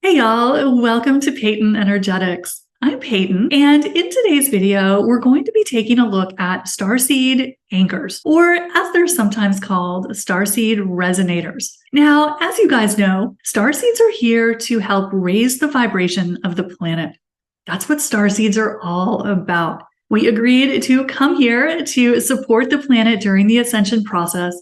Hey y'all, welcome to Peyton Energetics. I'm Peyton, and in today's video, we're going to be taking a look at Starseed anchors, or as they're sometimes called, Starseed resonators. Now, as you guys know, Starseeds are here to help raise the vibration of the planet. That's what Starseeds are all about. We agreed to come here to support the planet during the Ascension process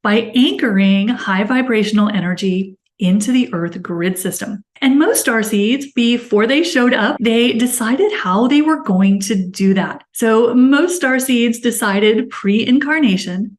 by anchoring high vibrational energy into the Earth grid system. And most starseeds, before they showed up, they decided how they were going to do that. So most starseeds decided pre-incarnation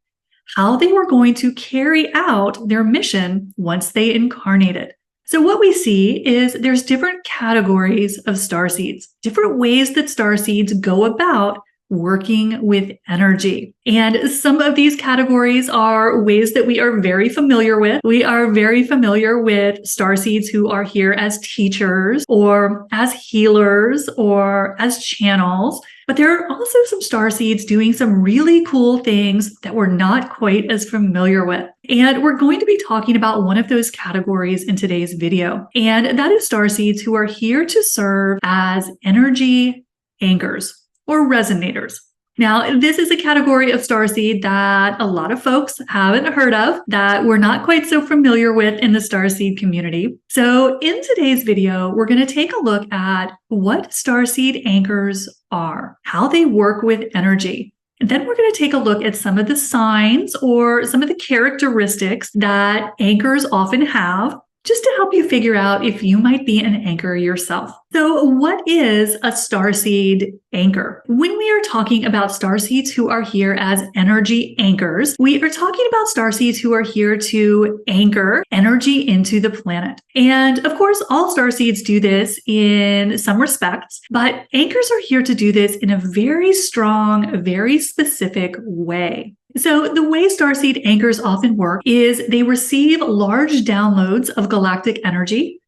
how they were going to carry out their mission once they incarnated. So what we see is there's different categories of starseeds, different ways that starseeds go about working with energy. And some of these categories are ways that we are very familiar with. We are very familiar with starseeds who are here as teachers or as healers or as channels. But there are also some starseeds doing some really cool things that we're not quite as familiar with. And we're going to be talking about one of those categories in today's video. And that is starseeds who are here to serve as energy anchors, or resonators. Now, this is a category of starseed that a lot of folks haven't heard of, that we're not quite so familiar with in the starseed community. So in today's video, we're going to take a look at what starseed anchors are, how they work with energy. And then we're going to take a look at some of the signs or some of the characteristics that anchors often have, just to help you figure out if you might be an anchor yourself. So what is a starseed anchor? When we are talking about starseeds who are here as energy anchors, we are talking about starseeds who are here to anchor energy into the planet. And of course, all starseeds do this in some respects, but anchors are here to do this in a very strong, very specific way. So the way starseed anchors often work is they receive large downloads of galactic energy,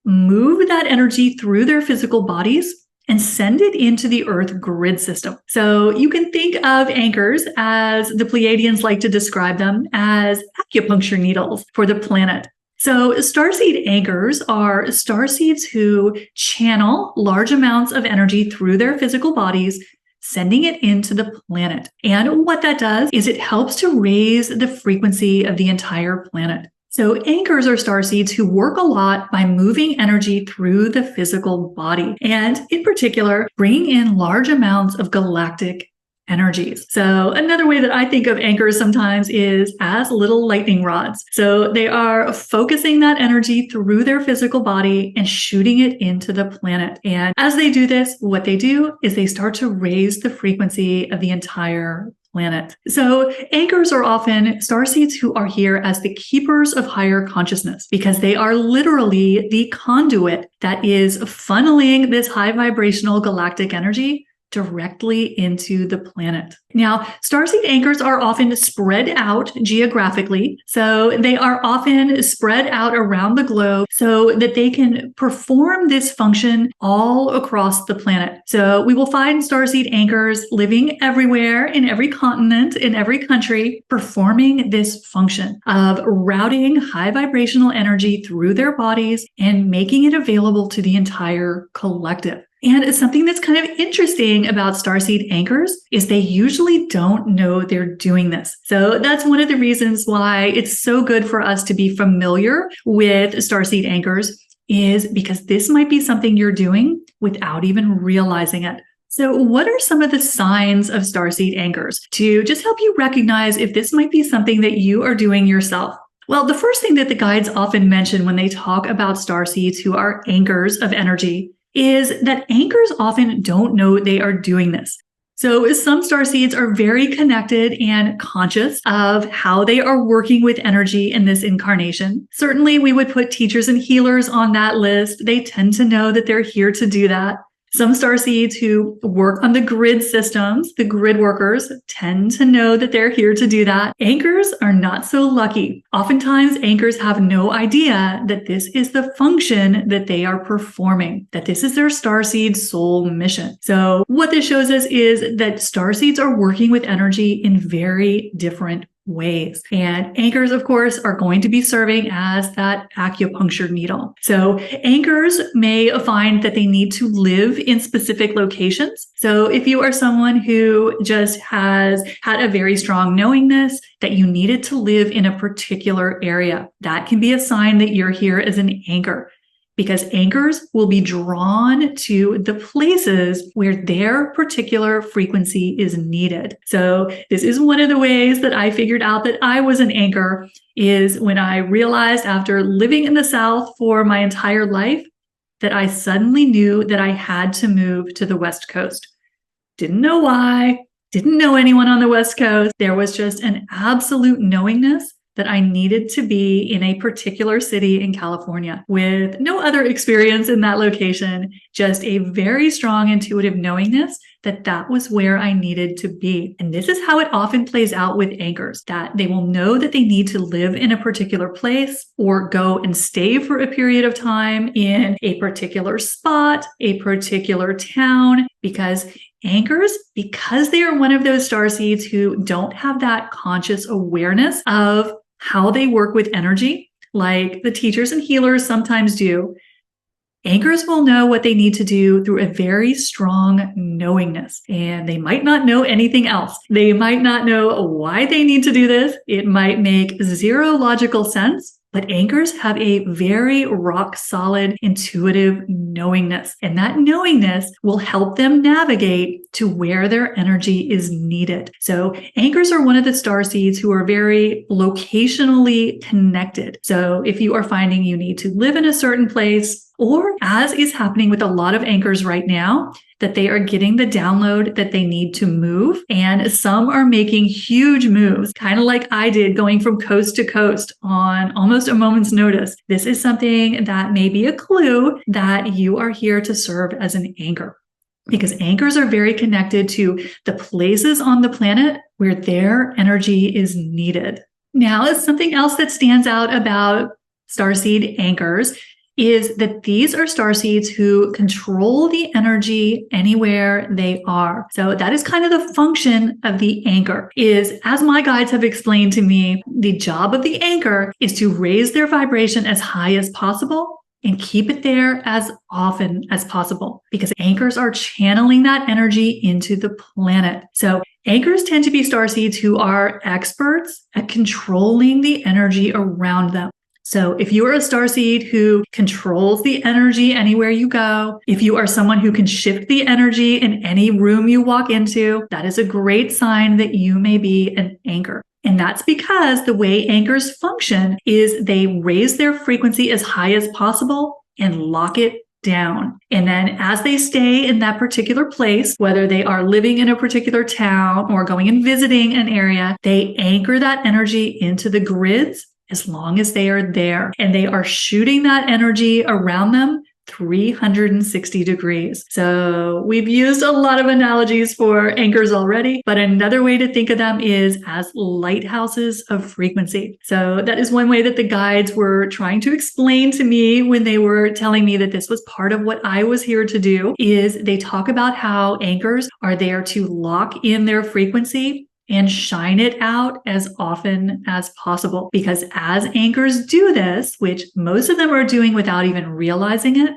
move that energy through their physical bodies, and send it into the Earth grid system. So you can think of anchors, as the Pleiadians like to describe them, as acupuncture needles for the planet. So starseed anchors are starseeds who channel large amounts of energy through their physical bodies, sending it into the planet. And what that does is it helps to raise the frequency of the entire planet. So anchors are starseeds who work a lot by moving energy through the physical body, and in particular, bringing in large amounts of galactic energies. So another way that I think of anchors sometimes is as little lightning rods. So they are focusing that energy through their physical body and shooting it into the planet. And as they do this, what they do is they start to raise the frequency of the entire planet. So anchors are often starseeds who are here as the keepers of higher consciousness, because they are literally the conduit that is funneling this high vibrational galactic energy directly into the planet. Now, starseed anchors are often spread out geographically. So they are often spread out around the globe so that they can perform this function all across the planet. So we will find starseed anchors living everywhere, in every continent, in every country, performing this function of routing high vibrational energy through their bodies and making it available to the entire collective. And something that's kind of interesting about starseed anchors is they usually don't know they're doing this. So that's one of the reasons why it's so good for us to be familiar with starseed anchors, is because this might be something you're doing without even realizing it. So what are some of the signs of starseed anchors to just help you recognize if this might be something that you are doing yourself? Well, the first thing that the guides often mention when they talk about starseeds who are anchors of energy is that anchors often don't know they are doing this. So some starseeds are very connected and conscious of how they are working with energy in this incarnation. Certainly, we would put teachers and healers on that list. They tend to know that they're here to do that. Some starseeds who work on the grid systems, the grid workers, tend to know that they're here to do that. Anchors are not so lucky. Oftentimes, anchors have no idea that this is the function that they are performing, that this is their starseed soul mission. So what this shows us is that starseeds are working with energy in very different ways. And anchors, of course, are going to be serving as that acupuncture needle. So anchors may find that they need to live in specific locations. So if you are someone who just has had a very strong knowingness that you needed to live in a particular area, that can be a sign that you're here as an anchor, because anchors will be drawn to the places where their particular frequency is needed. So this is one of the ways that I figured out that I was an anchor, is when I realized after living in the South for my entire life that I suddenly knew that I had to move to the West Coast. Didn't know why, didn't know anyone on the West Coast. There was just an absolute knowingness that I needed to be in a particular city in California with no other experience in that location, just a very strong intuitive knowingness that that was where I needed to be. And this is how it often plays out with anchors, that they will know that they need to live in a particular place or go and stay for a period of time in a particular spot, a particular town, because anchors, because they are one of those starseeds who don't have that conscious awareness of how they work with energy, like the teachers and healers sometimes do, anchors will know what they need to do through a very strong knowingness. And they might not know anything else. They might not know why they need to do this. It might make zero logical sense. But anchors have a very rock solid intuitive knowingness, and that knowingness will help them navigate to where their energy is needed. So anchors are one of the starseeds who are very locationally connected. So if you are finding you need to live in a certain place, or as is happening with a lot of anchors right now, that they are getting the download that they need to move. And some are making huge moves, kind of like I did, going from coast to coast on almost a moment's notice. This is something that may be a clue that you are here to serve as an anchor, because anchors are very connected to the places on the planet where their energy is needed. Now, something else that stands out about starseed anchors is that these are starseeds who control the energy anywhere they are. So that is kind of the function of the anchor, is, as my guides have explained to me, the job of the anchor is to raise their vibration as high as possible and keep it there as often as possible, because anchors are channeling that energy into the planet. So anchors tend to be starseeds who are experts at controlling the energy around them. So if you are a starseed who controls the energy anywhere you go, if you are someone who can shift the energy in any room you walk into, that is a great sign that you may be an anchor. And that's because the way anchors function is they raise their frequency as high as possible and lock it down. And then as they stay in that particular place, whether they are living in a particular town or going and visiting an area, they anchor that energy into the grids as long as they are there, and they are shooting that energy around them 360 degrees. So we've used a lot of analogies for anchors already, but another way to think of them is as lighthouses of frequency. So that is one way that the guides were trying to explain to me when they were telling me that this was part of what I was here to do, is they talk about how anchors are there to lock in their frequency and shine it out as often as possible. Because as anchors do this, which most of them are doing without even realizing it,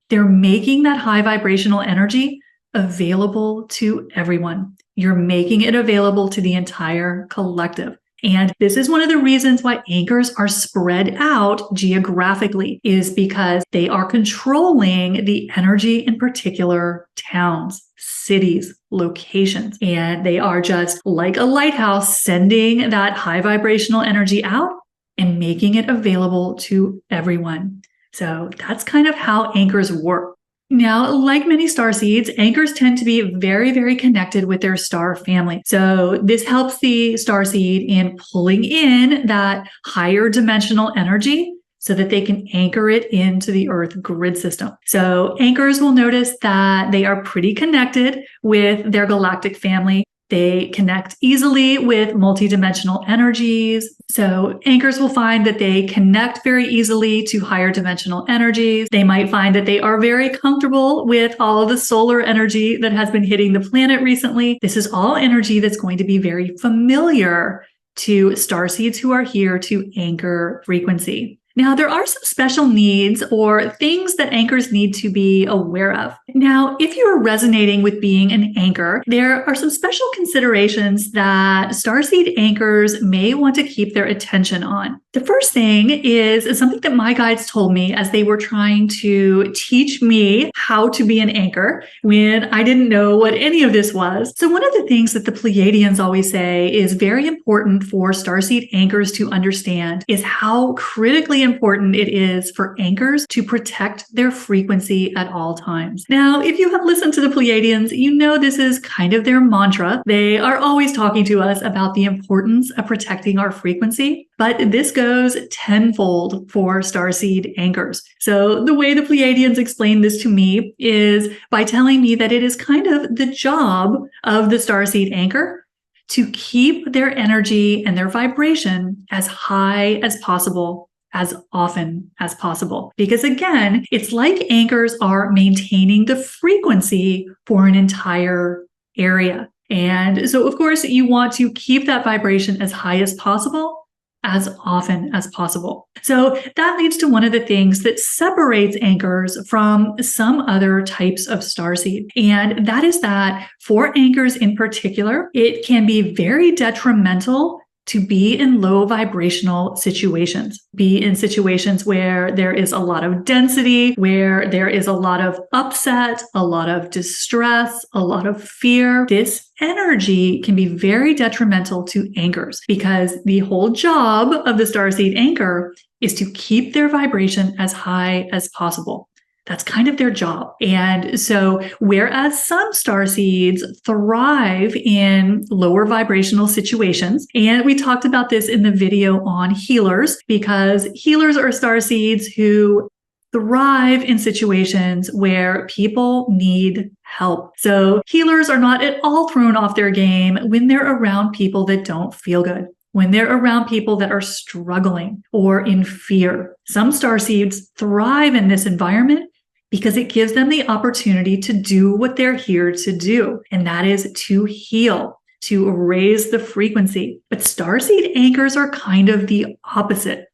they're making that high vibrational energy available to everyone. You're making it available to the entire collective. And this is one of the reasons why anchors are spread out geographically, is because they are controlling the energy in particular towns, cities, locations. And they are just like a lighthouse, sending that high vibrational energy out and making it available to everyone. So that's kind of how anchors work. Now, like many starseeds, anchors tend to be very, very connected with their star family. So this helps the starseed in pulling in that higher dimensional energy so that they can anchor it into the Earth grid system. So anchors will notice that they are pretty connected with their galactic family. They connect easily with multidimensional energies. So anchors will find that they connect very easily to higher dimensional energies. They might find that they are very comfortable with all of the solar energy that has been hitting the planet recently. This is all energy that's going to be very familiar to starseeds who are here to anchor frequency. Now, there are some special needs or things that anchors need to be aware of. Now, if you are resonating with being an anchor, there are some special considerations that starseed anchors may want to keep their attention on. The first thing is something that my guides told me as they were trying to teach me how to be an anchor when I didn't know what any of this was. So one of the things that the Pleiadians always say is very important for starseed anchors to understand is how critically important it is for anchors to protect their frequency at all times. Now, if you have listened to the Pleiadians, you know this is kind of their mantra. They are always talking to us about the importance of protecting our frequency, but this goes tenfold for starseed anchors. So the way the Pleiadians explain this to me is by telling me that it is kind of the job of the starseed anchor to keep their energy and their vibration as high as possible, as often as possible. Because again, it's like anchors are maintaining the frequency for an entire area. And so of course you want to keep that vibration as high as possible, as often as possible. So that leads to one of the things that separates anchors from some other types of starseed. And that is that for anchors in particular, it can be very detrimental to be in low vibrational situations, be in situations where there is a lot of density, where there is a lot of upset, a lot of distress, a lot of fear. This energy can be very detrimental to anchors because the whole job of the starseed anchor is to keep their vibration as high as possible. That's kind of their job. And so whereas some starseeds thrive in lower vibrational situations, and we talked about this in the video on healers, because healers are starseeds who thrive in situations where people need help. So healers are not at all thrown off their game when they're around people that don't feel good, when they're around people that are struggling or in fear. Some starseeds thrive in this environment because it gives them the opportunity to do what they're here to do, and that is to heal, to raise the frequency. But starseed anchors are kind of the opposite.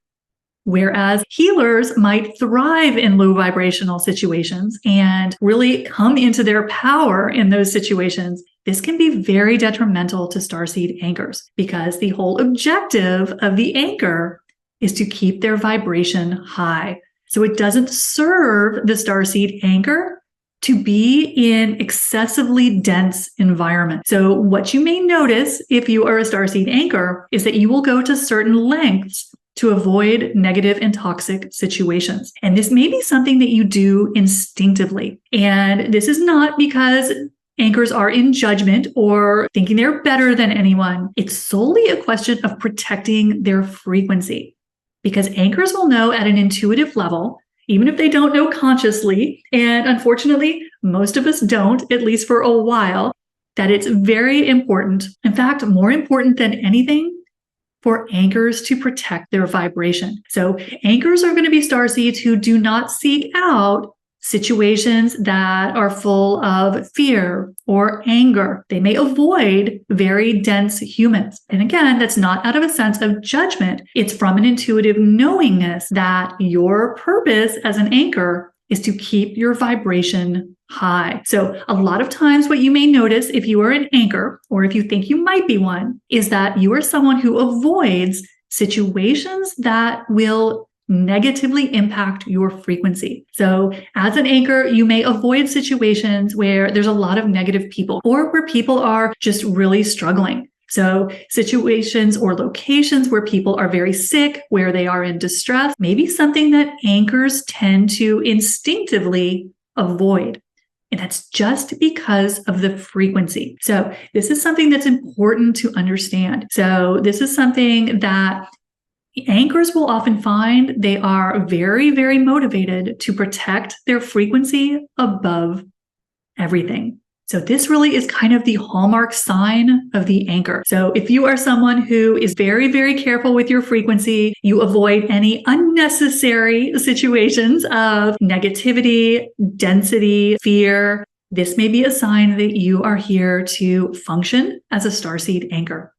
Whereas healers might thrive in low vibrational situations and really come into their power in those situations, this can be very detrimental to starseed anchors because the whole objective of the anchor is to keep their vibration high. So it doesn't serve the starseed anchor to be in excessively dense environment. So what you may notice if you are a starseed anchor is that you will go to certain lengths to avoid negative and toxic situations. And this may be something that you do instinctively. And this is not because anchors are in judgment or thinking they're better than anyone. It's solely a question of protecting their frequency. Because anchors will know at an intuitive level, even if they don't know consciously, and unfortunately, most of us don't, at least for a while, that it's very important, in fact, more important than anything, for anchors to protect their vibration. So anchors are going to be starseeds who do not seek out situations that are full of fear or anger. They may avoid very dense humans. And again, that's not out of a sense of judgment. It's from an intuitive knowingness that your purpose as an anchor is to keep your vibration high. So a lot of times what you may notice if you are an anchor, or if you think you might be one, is that you are someone who avoids situations that will negatively impact your frequency. So as an anchor, you may avoid situations where there's a lot of negative people or where people are just really struggling. So situations or locations where people are very sick, where they are in distress, maybe something that anchors tend to instinctively avoid. And that's just because of the frequency. So this is something that's important to understand. So this is something that anchors will often find they are very, very motivated to protect their frequency above everything. So this really is kind of the hallmark sign of the anchor. So if you are someone who is very, very careful with your frequency, you avoid any unnecessary situations of negativity, density, fear, this may be a sign that you are here to function as a starseed anchor.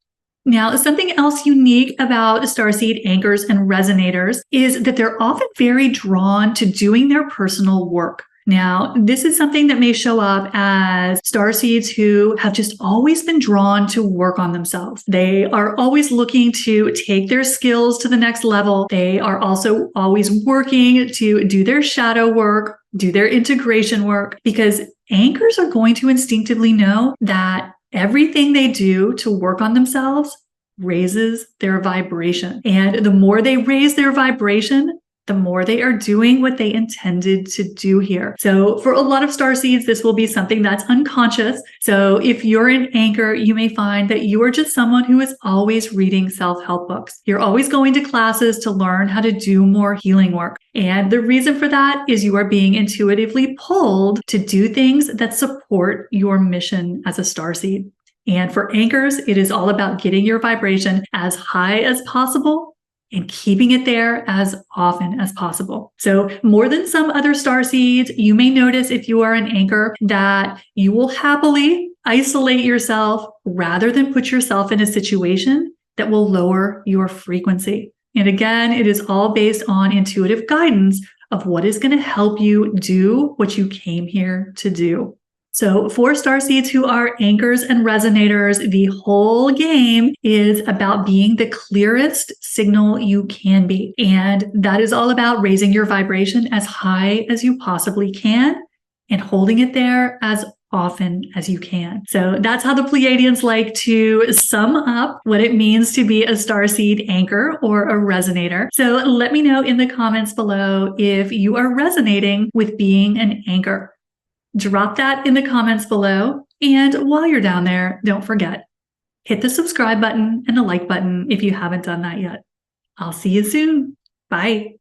Now, something else unique about starseed anchors and resonators is that they're often very drawn to doing their personal work. Now, this is something that may show up as starseeds who have just always been drawn to work on themselves. They are always looking to take their skills to the next level. They are also always working to do their shadow work, do their integration work, because anchors are going to instinctively know that everything they do to work on themselves raises their vibration. And the more they raise their vibration, the more they are doing what they intended to do here. So for a lot of starseeds, this will be something that's unconscious. So if you're an anchor, you may find that you are just someone who is always reading self-help books. You're always going to classes to learn how to do more healing work. And the reason for that is you are being intuitively pulled to do things that support your mission as a starseed. And for anchors, it is all about getting your vibration as high as possible and keeping it there as often as possible. So more than some other starseeds, you may notice if you are an anchor that you will happily isolate yourself rather than put yourself in a situation that will lower your frequency. And again, it is all based on intuitive guidance of what is going to help you do what you came here to do. So for starseeds who are anchors and resonators, the whole game is about being the clearest signal you can be. And that is all about raising your vibration as high as you possibly can and holding it there as often as you can. So that's how the Pleiadians like to sum up what it means to be a starseed anchor or a resonator. So let me know in the comments below if you are resonating with being an anchor. Drop that in the comments below. And while you're down there, don't forget, hit the subscribe button and the like button if you haven't done that yet. I'll see you soon. Bye.